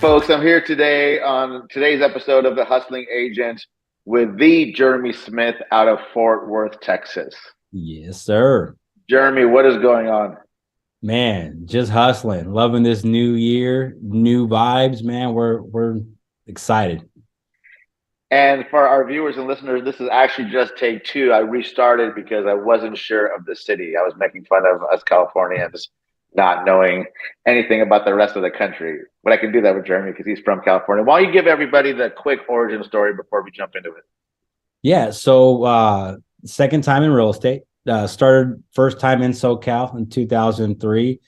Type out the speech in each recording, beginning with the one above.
folks. I'm here today on today's episode of The Hustling Agent with the Jeremy Smith out of Fort Worth, Texas. Yes, sir. Jeremy, what is going on? Man, just hustling. Loving this new year, new vibes, man. We're excited. And for our viewers and listeners, this is actually just take two. I restarted because I wasn't sure of the city. I was making fun of us Californians not knowing anything about the rest of the country. But I can do that with Jeremy because he's from California. Why don't you give everybody the quick origin story before we jump into it? Yeah, so second time in real estate. Started first time in SoCal in 2003.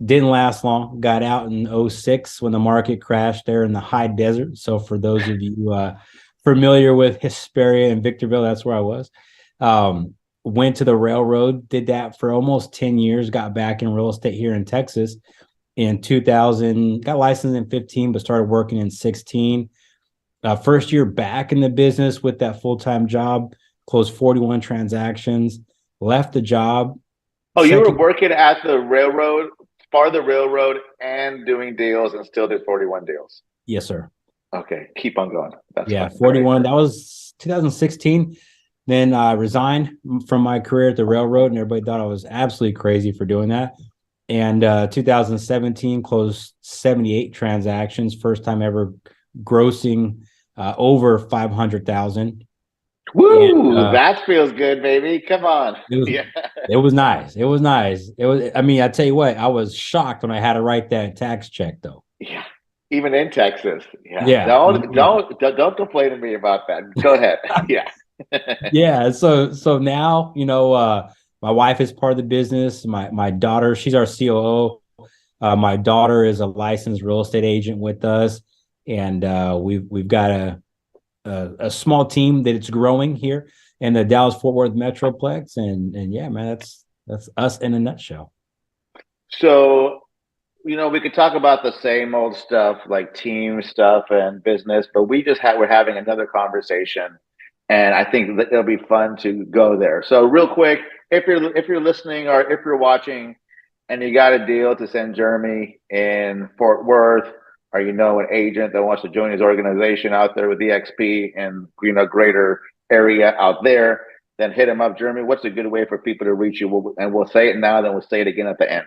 Didn't last long. Got out in '06 when the market crashed there in the high desert. So for those of you familiar with Hesperia and Victorville, that's where I was. Went to the railroad, did that for almost 10 years, got back in real estate here in Texas in 2000, got licensed in 15, but started working in 16. First year back in the business with that full-time job, closed 41 transactions, left the job. Oh, you were Second, working at the railroad, part of the railroad, and doing deals and still did 41 deals. yes, sir. Okay, keep on going. That's Yeah, fucking great. 41. That was 2016. Then I resigned from my career at the railroad, and everybody thought I was absolutely crazy for doing that. And 2017 closed 78 transactions, first time ever grossing over 500,000. And Woo! That feels good, baby. Come on. it was Yeah. it was nice. It was nice. It was. I mean, I tell you what, I was shocked when I had to write that tax check, though. Yeah. Even in Texas. Yeah. Yeah, Don't complain to me about that. Go ahead. Yeah. yeah. So now my wife is part of the business. My daughter, she's our COO. My daughter is a licensed real estate agent with us, and we've got a small team that it's growing here in the Dallas Fort Worth Metroplex, and yeah, man, that's us in a nutshell. So, we could talk about the same old stuff like team stuff and business, but we're having another conversation, and I think that it'll be fun to go there. So, real quick, if you're listening or if you're watching, and you got a deal to send Jeremy in Fort Worth, or an agent that wants to join his organization out there with EXP and greater area out there, then hit him up. Jeremy, what's a good way for people to reach you? And we'll say it now, then we'll say it again at the end.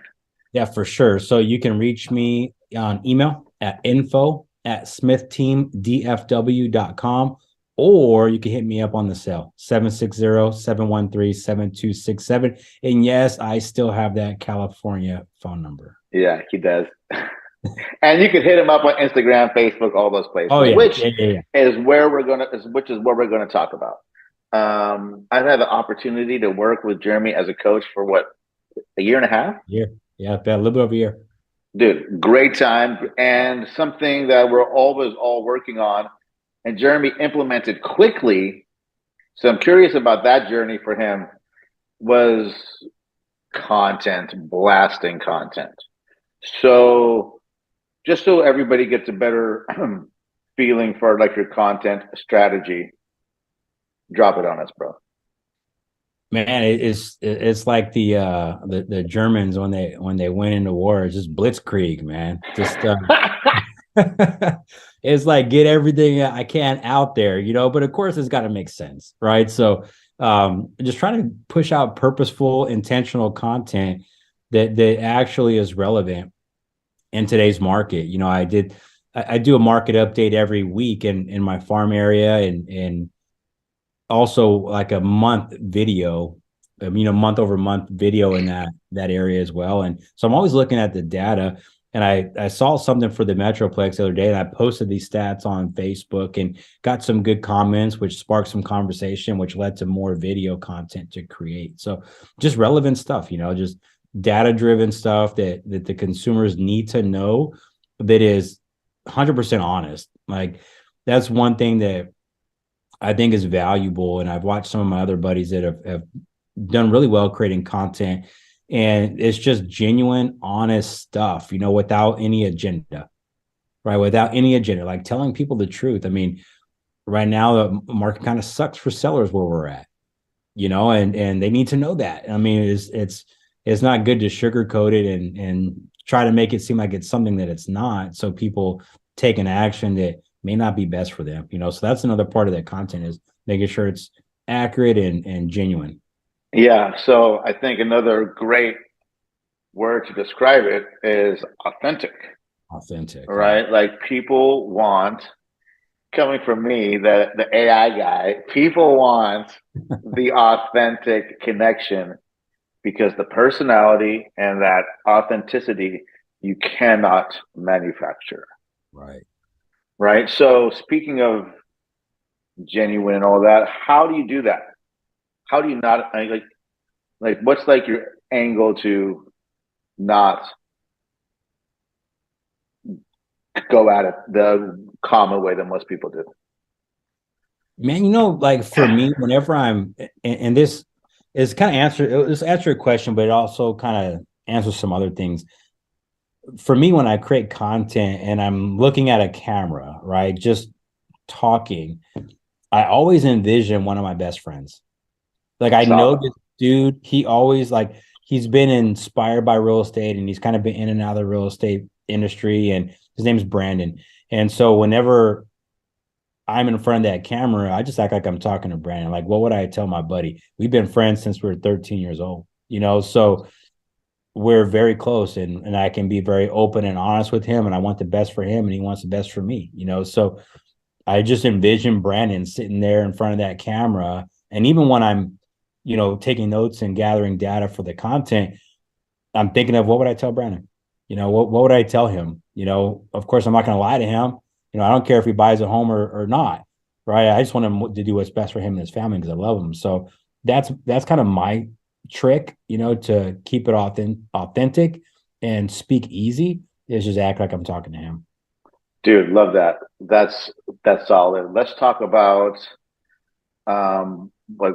Yeah, for sure. So you can reach me on email at info@smichteamdfw.com, or you can hit me up on the cell 760-713-7267. And yes, I still have that California phone number. Yeah, he does. And you can hit him up on Instagram, Facebook, all those places. Oh yeah, which yeah. is where we're gonna talk about. I've had the opportunity to work with Jeremy as a coach for what, a year and a half? Yeah, about a little bit over a year. Dude, great time, and something that we're always all working on, and Jeremy implemented quickly. So I'm curious about that journey for him. Was content, blasting content. So just so everybody gets a better feeling for like your content strategy, drop it on us, bro. Man, it's like the Germans when they went into war. It's just blitzkrieg, man. Just it's like get everything I can out there, but of course it's got to make sense, right? So just trying to push out purposeful, intentional content that actually is relevant in today's market. I do a market update every week in my farm area, and also like a month video, month over month video in that area as well. And so I'm always looking at the data. And I saw something for the Metroplex the other day, and I posted these stats on Facebook and got some good comments, which sparked some conversation, which led to more video content to create. So just relevant stuff, just data-driven stuff that the consumers need to know, that is 100% honest. Like that's one thing that I think is valuable. And I've watched some of my other buddies that have done really well creating content, and it's just genuine, honest stuff, without any agenda, right? Without any agenda, like telling people the truth. I mean, right now the market kind of sucks for sellers where we're at, and they need to know that. I mean, it's not good to sugarcoat it and try to make it seem like it's something that it's not. So people taking action that may not be best for them. So that's another part of that content is making sure it's accurate and genuine. Yeah. So I think another great word to describe it is authentic, Authentic, yeah. right? Like people want, coming from me, the AI guy, people want the authentic connection because the personality and that authenticity you cannot manufacture, Right. right? So speaking of genuine and all that, how do you do that? How do you not like what's like your angle to not go at it the common way that most people do? Man, like for me, whenever and this is kind of answer a question, but it also kind of answers some other things. For me, when I create content and I'm looking at a camera, right, just talking, I always envision one of my best friends. Like I know Solid. this dude, he always like he's been inspired by real estate and he's kind of been in and out of the real estate industry. And his name's Brandon. And so whenever I'm in front of that camera, I just act like I'm talking to Brandon. Like, what would I tell my buddy? We've been friends since we were 13 years old. So we're very close and I can be very open and honest with him. And I want the best for him and he wants the best for me. So I just envision Brandon sitting there in front of that camera. And even when I'm, taking notes and gathering data for the content, I'm thinking of what would I tell Brandon? What would I tell him? Of course, I'm not going to lie to him. I don't care if he buys a home or not, right? I just want him to do what's best for him and his family because I love him. So that's kind of my trick, to keep it authentic and speak easy is just act like I'm talking to him. Dude, love that. That's solid. Let's talk about like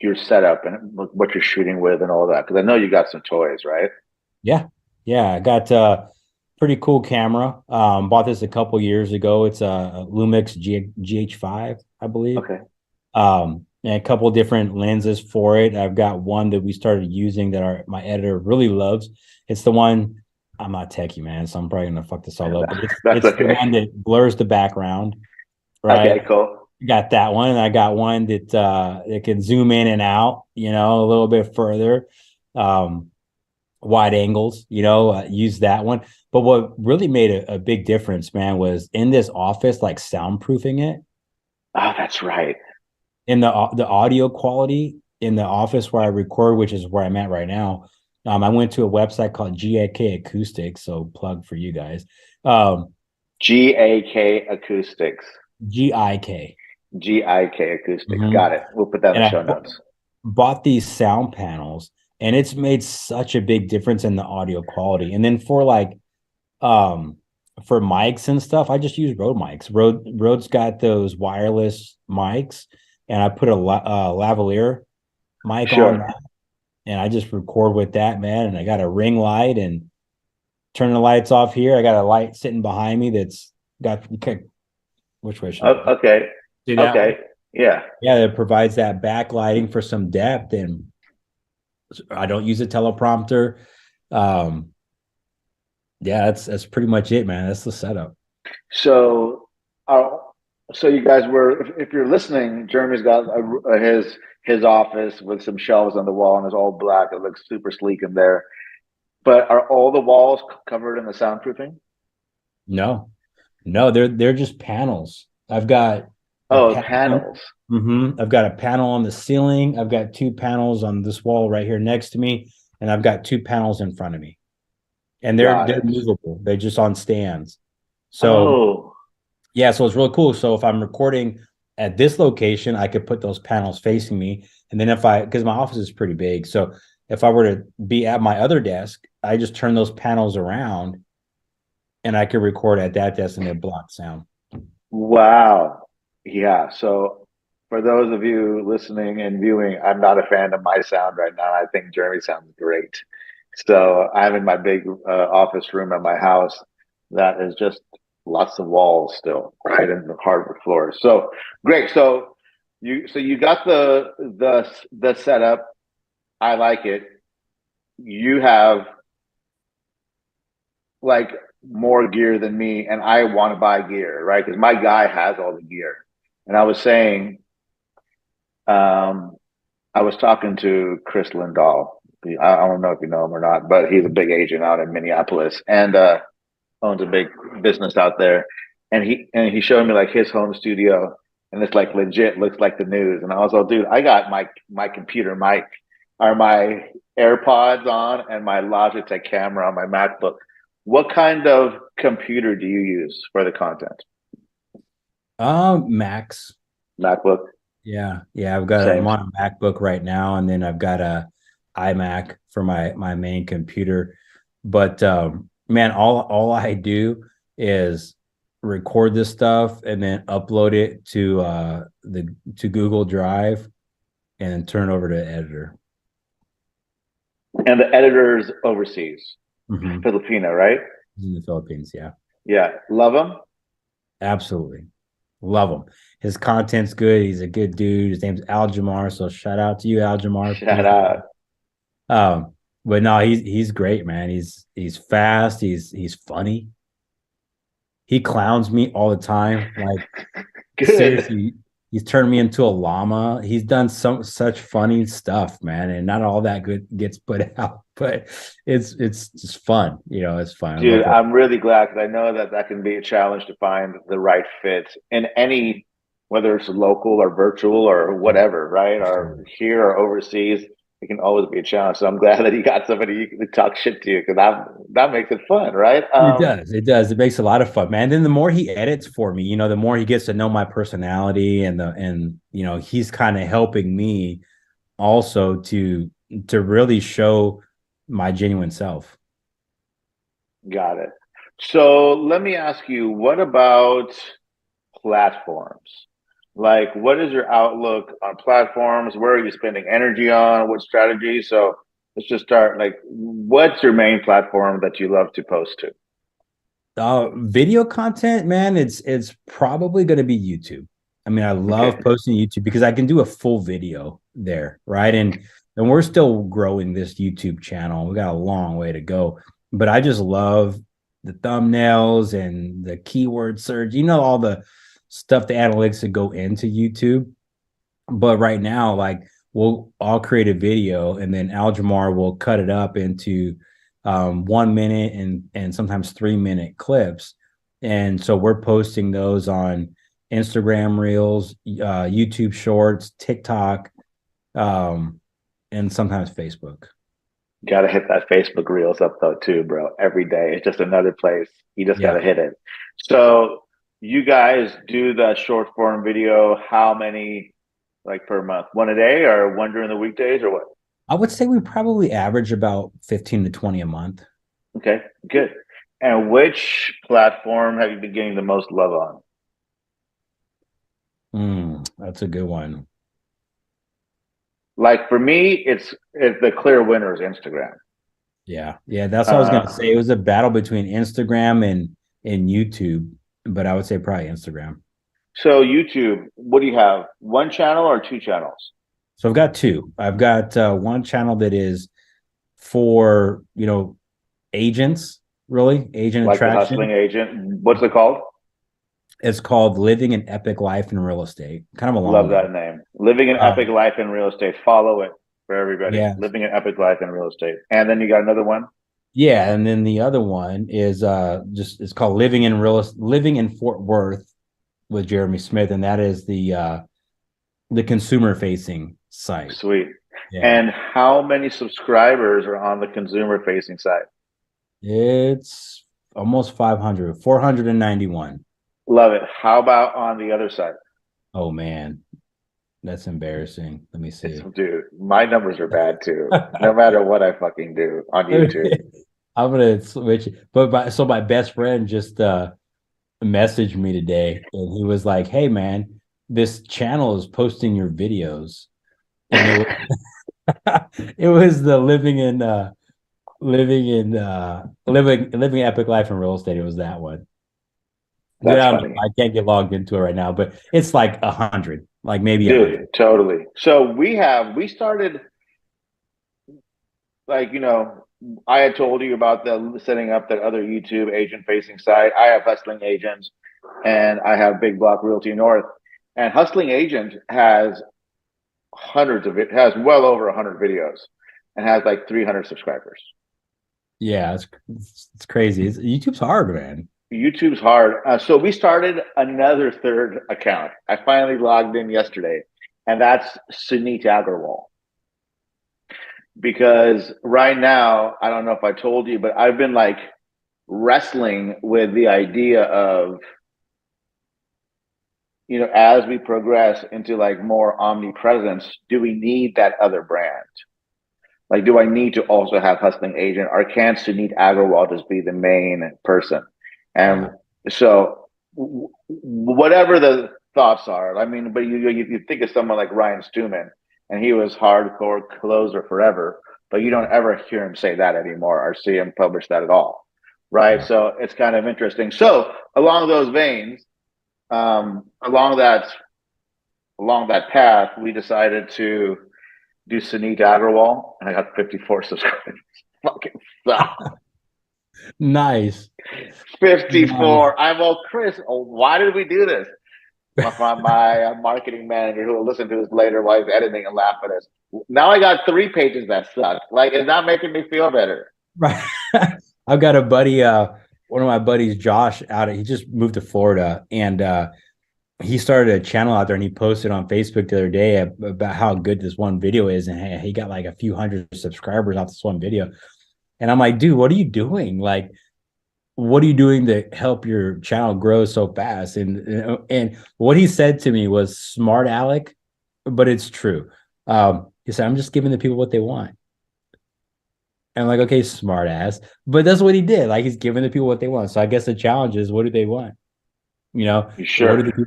your setup and what you're shooting with and all that. Because I know you got some toys, right? Yeah. Yeah. I got pretty cool camera. Bought this a couple years ago. It's a Lumix GH5, I believe. Okay. And a couple different lenses for it. I've got one that we started using that my editor really loves. It's the one. I'm not techie, man, so I'm probably gonna fuck this all up. But it's That's it's the okay. one that blurs the background, Okay, right? cool. Got that one, and I got one that can zoom in and out, a little bit further. Um, Wide angles, use that one. But what really made a big difference, man, was in this office, like soundproofing it Oh, that's right. in the audio quality in the office where I record, which is where I'm at right now. I went to a website called GAK Acoustics, so plug for you guys. Um, GAK Acoustics. GIK. GIK Acoustics. Mhm. Got it. We'll put that in the And show notes. bought these sound panels, and it's made such a big difference in the audio quality. And then um for mics and stuff, I just use Rode mics. Rode's got those wireless mics, and I put a lavalier mic on Sure. that, and I just record with that, man. And I got a ring light and turn the lights off here. I got a light sitting behind me that's got okay, which way should I Okay. do that one? Okay. Yeah. Yeah, it provides that backlighting for some depth, and I don't use a teleprompter. Um, yeah, that's pretty much it, man. That's the setup. So, uh, so you guys were, if you're listening, Jeremy's got his office with some shelves on the wall, and it's all black. It looks super sleek in there. But are all the walls covered in the soundproofing? No, no, they're just panels. I've got a Oh, panel. panels. I've got a panel on the ceiling. I've got two panels on this wall right here next to me, and I've got two panels in front of me. And they're Got they're it. movable. They're just on stands. So Oh, yeah, so it's really cool. So if I'm recording at this location, I could put those panels facing me. And then because my office is pretty big, so if I were to be at my other desk, I just turn those panels around and I could record at that desk and it blocks sound. wow. Yeah. So for those of you listening and viewing, I'm not a fan of my sound right now. I think Jeremy sounds great. So I'm in my big office room at my house that is just lots of walls still, right, and the hardwood floors. So great. So you got the setup. I like it. You have like more gear than me, and I want to buy gear, right? Because my guy has all the gear. And I was saying, um, I was talking to Chris Lindahl. I don't know if you know him or not, but he's a big agent out in Minneapolis and owns a big business out there. And he showed me like his home studio, and it's like legit looks like the news. And I was like, dude, I got my computer mic or my AirPods on and my Logitech camera on my MacBook. What kind of computer do you use for the content? Max. MacBook, Yeah, yeah. I'm same. on a MacBook right now, and then I've got a iMac for my main computer. But man, all I do is record this stuff and then upload it to Google Drive and then turn it over to the editor. And the editor's overseas, Mm-hmm. Filipino, right? In the Philippines, yeah, Yeah, love him. absolutely. Love him. His content's good. He's a good dude. His name's Al Jamar. So shout out to you, Al Jamar. Shout out. But no, he's great, man. He's fast. He's funny. He clowns me all the time. Like Good. seriously, he's turned me into a llama. He's done such funny stuff, man, and not all that good gets put out, but it's just fun. It's fun. I Dude, love what. I'm really glad because I know that that can be a challenge to find the right fit in any, whether it's local or virtual or whatever, right? Or here or overseas, it can always be a challenge. So I'm glad that you got somebody you can talk shit to because that makes it fun, right? It does. It does. It makes a lot of fun, man. Then the more he edits for me, the more he gets to know my personality and he's kind of helping me also to really show my genuine self. Got it. So let me ask you, what about platforms? Like, what is your outlook on platforms? Where are you spending energy on? What strategy? So let's just start. Like, what's your main platform that you love to post to? Video content, man, it's probably going to be YouTube. I mean, I love Okay, posting YouTube because I can do a full video there, right? And we're still growing this YouTube channel. We got a long way to go, but I just love the thumbnails and the keyword search. All the stuff, the analytics that go into YouTube. But right now, like I'll create a video and then Aljamar will cut it up into 1 minute and sometimes 3 minute clips. And so we're posting those on Instagram Reels, YouTube Shorts, TikTok, um, and sometimes Facebook. gotta hit that Facebook Reels up though too, bro. Every day, it's just another place. You just Yeah. gotta hit it. So you guys do the short form video. How many, like per month? One a day, or one during the weekdays, or what? I would say we probably average about 15 to 20 a month. Okay, good. And which platform have you been getting the most love on? That's a good one. Like for me, it's the clear winner is Instagram. Yeah, yeah, that's what I was gonna Uh, say. It was a battle between Instagram and YouTube, but I would say probably Instagram. so YouTube, what do you have? One channel or two channels? So I've got two. I've got one channel that is for agents, really agent Like the hustling attraction. agent. What's it called? It's called Living an Epic Life in Real Estate. Kind of a long Love name. that name. Living an epic Um, life in real estate. Follow it for everybody. yeah, Living an epic life in real estate. And then you got another one. yeah, and then the other one is just it's called Living in Fort Worth with Jeremy Smith, and that is the consumer facing site. Sweet. Yeah. And how many subscribers are on the consumer facing side? It's almost 500, 491. Love it. How about on the other side? Oh man, that's embarrassing. Let me It's see. dude, my numbers are bad too. No matter what I fucking do on YouTube. I'm gonna switch. But my best friend just messaged me today and he was like, "Hey man, this channel is posting your videos." And it was it was the living epic life in real estate. It was that one. That's funny. I can't get logged into it right now, but it's like 100, like maybe 100. Dude, totally. So we started like, I had told you about the setting up that other YouTube agent facing site. I have Hustling Agents and I have Big Block Realty North. And Hustling Agent has hundreds of it has well over 100 videos and has like 300 subscribers. Yeah, it's crazy. YouTube's hard, man. YouTube's hard. So we started another third account. I finally logged in yesterday, and that's Sunit Agarwal. Because right now, I don't know if I told you, but I've been like wrestling with the idea of, as we progress into like more omnipresence, do we need that other brand? Like, do I need to also have Hustling Agent, or can Sunit Agarwal just be the main person? And Yeah. so, whatever the thoughts are, I mean, but you think of someone like Ryan Stewman, and he was hardcore closer forever, but you don't ever hear him say that anymore or see him publish that at all, right? Yeah. So it's kind of interesting. So along those veins, along that path, we decided to do Sunit Agarwal, and I got 54 subscribers. Fucking suck. Nice. Nice. 54. I'm all Chris. Oh, why did we do this? My marketing manager who will listen to this later while he's editing and laugh at us. Now I got 3 pages that suck. Like, it's not making me feel better. Right. I've got a buddy, one of my buddies, Josh, he just moved to Florida, and he started a channel out there, and he posted on Facebook the other day about how good this one video is, and he got like a few hundred subscribers off this one video. And I'm like, dude, what are you doing? Like, what are you doing to help your channel grow so fast? And what he said to me was smart Alec, but it's true. He said, I'm just giving the people what they want. And I'm like, okay, smart ass. But that's what he did. Like, he's giving the people what they want. So I guess the challenge is, what do they want? You know, You what do sure? the people?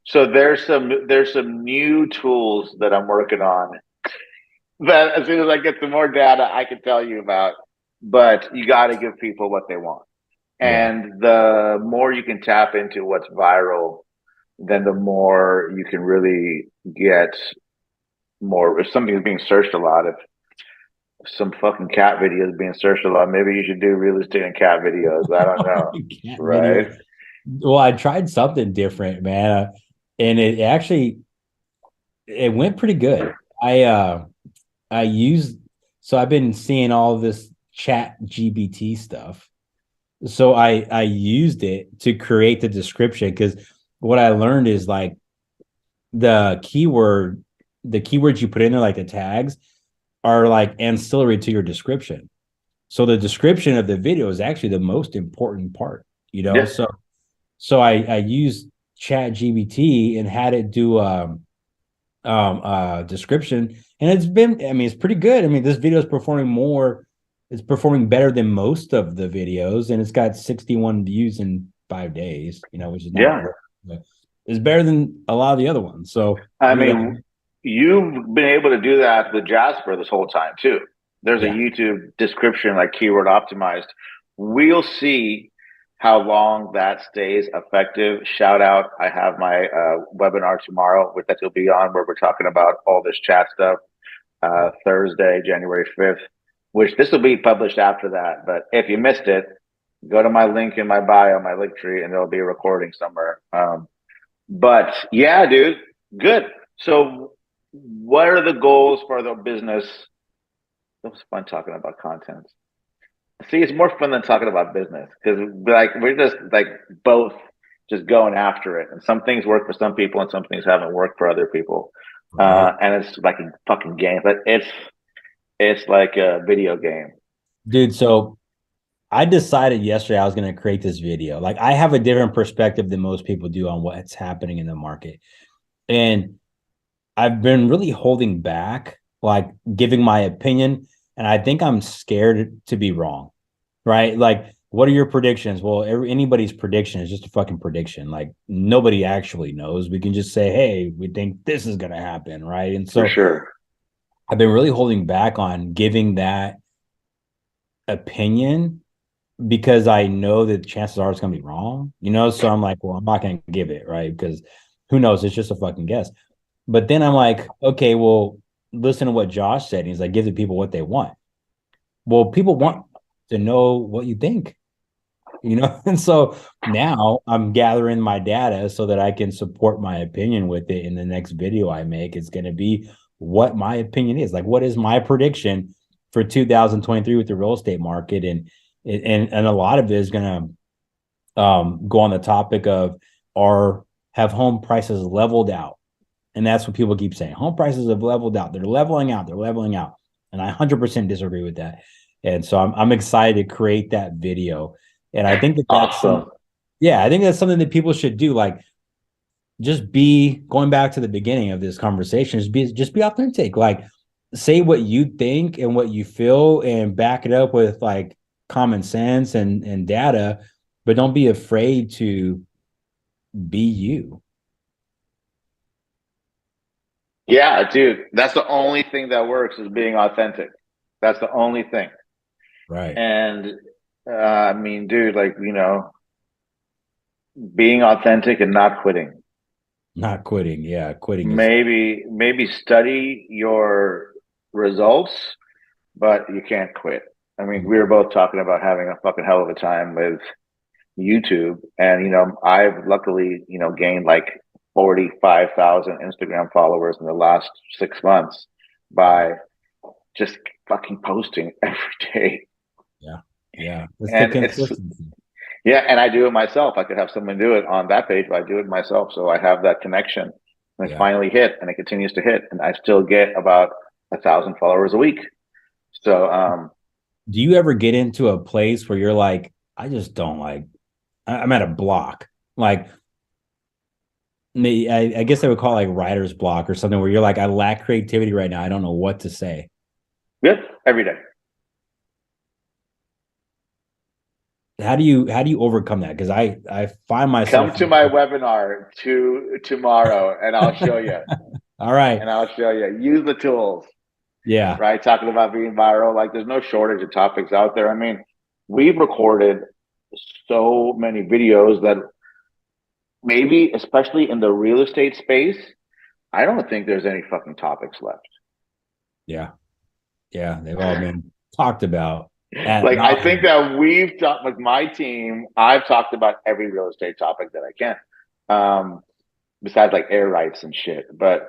So there's some new tools that I'm working on that as soon as I get some more data, I can tell you about. But you got to give people what they want. Yeah. And the more you can tap into what's viral, then the more you can really get more. If something is being searched a lot, if some fucking cat videos being searched a lot, maybe you should do real estate and cat videos. I don't know. Cat Right? videos. Well, I tried something different, man. And it went pretty good. I used so I've been seeing all of this chat GBT stuff. So I used it to create the description, because what I learned is like the keywords you put in there, like the tags, are like ancillary to your description. So the description of the video is actually the most important part, you know. Yeah. So I used chat GBT and had it do description, and it's pretty good. I mean, this video is performing more, it's performing better than most of the videos, and it's got 61 views in 5 days, which is not Yeah. great, but it's better than a lot of the other ones. So I we got, mean, you've been able to do that with Jasper this whole time too. There's a yeah. YouTube description like keyword optimized. We'll see how long that stays effective. Shout out, I have my webinar tomorrow with that you'll be on where we're talking about all this chat stuff. Thursday, January 5th, which this will be published after that. But if you missed it, go to my link in my bio, my link tree, and there'll be a recording somewhere. But yeah, dude, good. So, what are the goals for the business? It was fun talking about content. See, it's more fun than talking about business because, like, we're just like both just going after it, and some things work for some people, and some things haven't worked for other people. Right, And it's like a fucking game, but it's like a video game. dude. So I decided yesterday I was going to create this video. Like, I have a different perspective than most people do on what's happening in the market, and I've been really holding back, like giving my opinion, and I think I'm scared to be wrong, right? Like, what are your predictions? Well, anybody's prediction is just a fucking prediction. Like, nobody actually knows. We can just say, hey, we think this is going to happen, right? And For so sure. I've been really holding back on giving that opinion, because I know that chances are it's going to be wrong. So I'm like, well, I'm not going to give it, right? Because who knows? It's just a fucking guess. But then I'm like, okay, well, listen to what Josh said. He's like, give the people what they want. Well, people want to know what you think, you know? And so now I'm gathering my data so that I can support my opinion with it in the next video I make. It's going to be what my opinion is. Like, what is my prediction for 2023 with the real estate market? And a lot of it is going to go on the topic of are have home prices leveled out? And that's what people keep saying. Home prices have leveled out. They're leveling out. They're leveling out. And I 100% disagree with that. And so I'm excited to create that video. And I think that that's some, Awesome. yeah, I think that's something that people should do. Like, just be going back to the beginning of this conversation, just be authentic. Like, say what you think and what you feel and back it up with like common sense and data, but don't be afraid to be you. Yeah, dude, that's the only thing that works is being authentic. That's the only thing. Right. And I mean, dude, like, being authentic and not quitting. Not quitting. Yeah. Quitting is, Maybe study your results, but you can't quit. I mean, we were both talking about having a fucking hell of a time with YouTube, and I've luckily gained like 45,000 Instagram followers in the last 6 months by just fucking posting every day. yeah. Yeah. It's the And it's consistency. Yeah, and I do it myself. I could have someone do it on that page, but I do it myself. So I have that connection. And it Yeah. finally hit and it continues to hit. And I still get about 1,000 followers a week. So Do you ever get into a place where you're like, I just don't like, I'm at a block? Like, I guess I would call it like writer's block or something where you're like, I lack creativity right now. I don't know what to say. yep, every day. How do you overcome that? Because I find Come myself. to my webinar tomorrow and I'll show you. All right. And I'll show you. Use the tools, Yeah. right? Talking about being viral. Like there's no shortage of topics out there. I mean, we've recorded so many videos that maybe, especially in the real estate space, I don't think there's any fucking topics left. Yeah. Yeah. They've all been talked about at Like I think nauseam. that we've talked like my team, I've talked about every real estate topic that I can. Besides like air rights and shit. But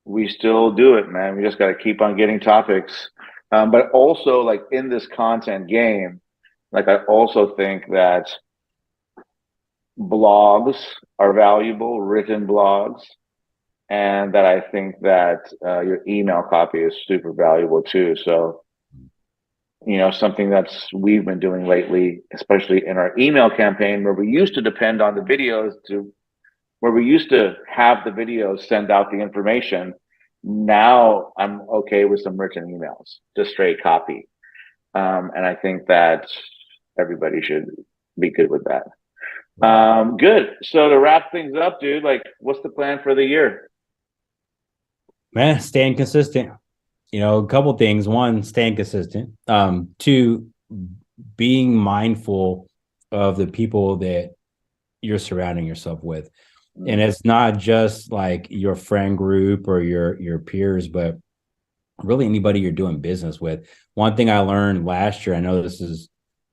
we still do it, man. We just gotta keep on getting topics. But also like in this content game, like I also think that blogs are valuable, written blogs, and that I think that your email copy is super valuable too. So something that's we've been doing lately, especially in our email campaign, where we used to depend on the videos to where we used to have the videos send out the information. Now I'm okay with some written emails, just straight copy. And I think that everybody should be good with that. Right. Good. So to wrap things up, dude, like what's the plan for the year? Man, staying consistent. A couple things. One, staying consistent. Two, being mindful of the people that you're surrounding yourself with. And Mm, it's not just like your friend group or your peers, but really anybody you're doing business with. One thing I learned last year, I know this is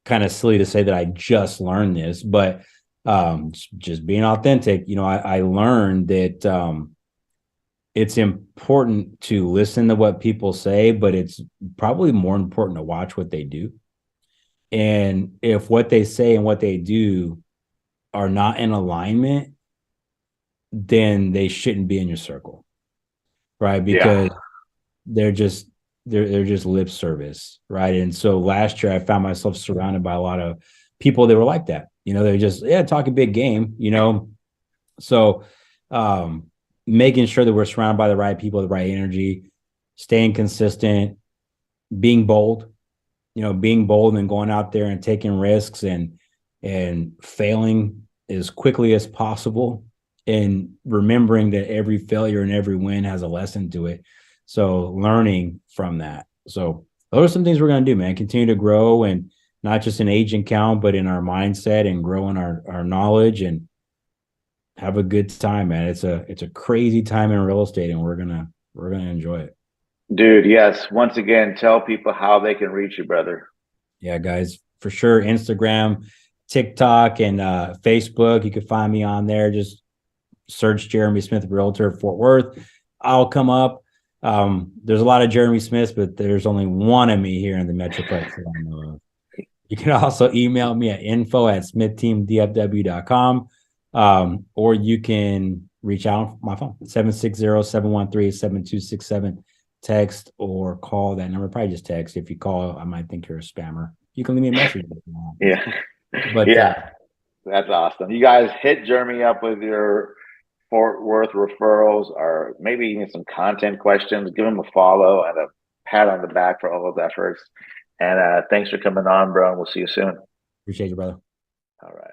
kind of silly to say that I just learned this, but just being authentic, I learned that it's important to listen to what people say, but it's probably more important to watch what they do. And if what they say and what they do are not in alignment, then they shouldn't be in your circle, right? yeah. Because they're just they're just lip service, right? And so last year I found myself surrounded by a lot of people that were like that. They're just talking big game, So making sure that we're surrounded by the right people, the right energy, staying consistent, being bold, being bold and going out there and taking risks and failing as quickly as possible and remembering that every failure and every win has a lesson to it. So learning from that. So those are some things we're going to do, man. Continue to grow and not just in agent count, but in our mindset and growing our knowledge and have a good time, man. It's a crazy time in real estate and we're gonna enjoy it. Dude, yes. Once again, tell people how they can reach you, brother. Yeah, guys, for sure. Instagram, TikTok, and Facebook. You can find me on there. Just search Jeremy Smith Realtor Fort Worth. I'll come up. There's a lot of Jeremy Smiths, but there's only one of me here in the Metroplex that I know of. You can also email me at info@smithteamdfw.com. Or you can reach out on my phone, 760-713-7267. Text or call that number. Probably just text. If you call, I might think you're a spammer. You can leave me a message. Yeah. But Yeah. That's awesome. You guys hit Jeremy up with your Fort Worth referrals or maybe even some content questions. Give him a follow and a pat on the back for all those efforts. And thanks for coming on, bro. And we'll see you soon. appreciate you, brother. All right.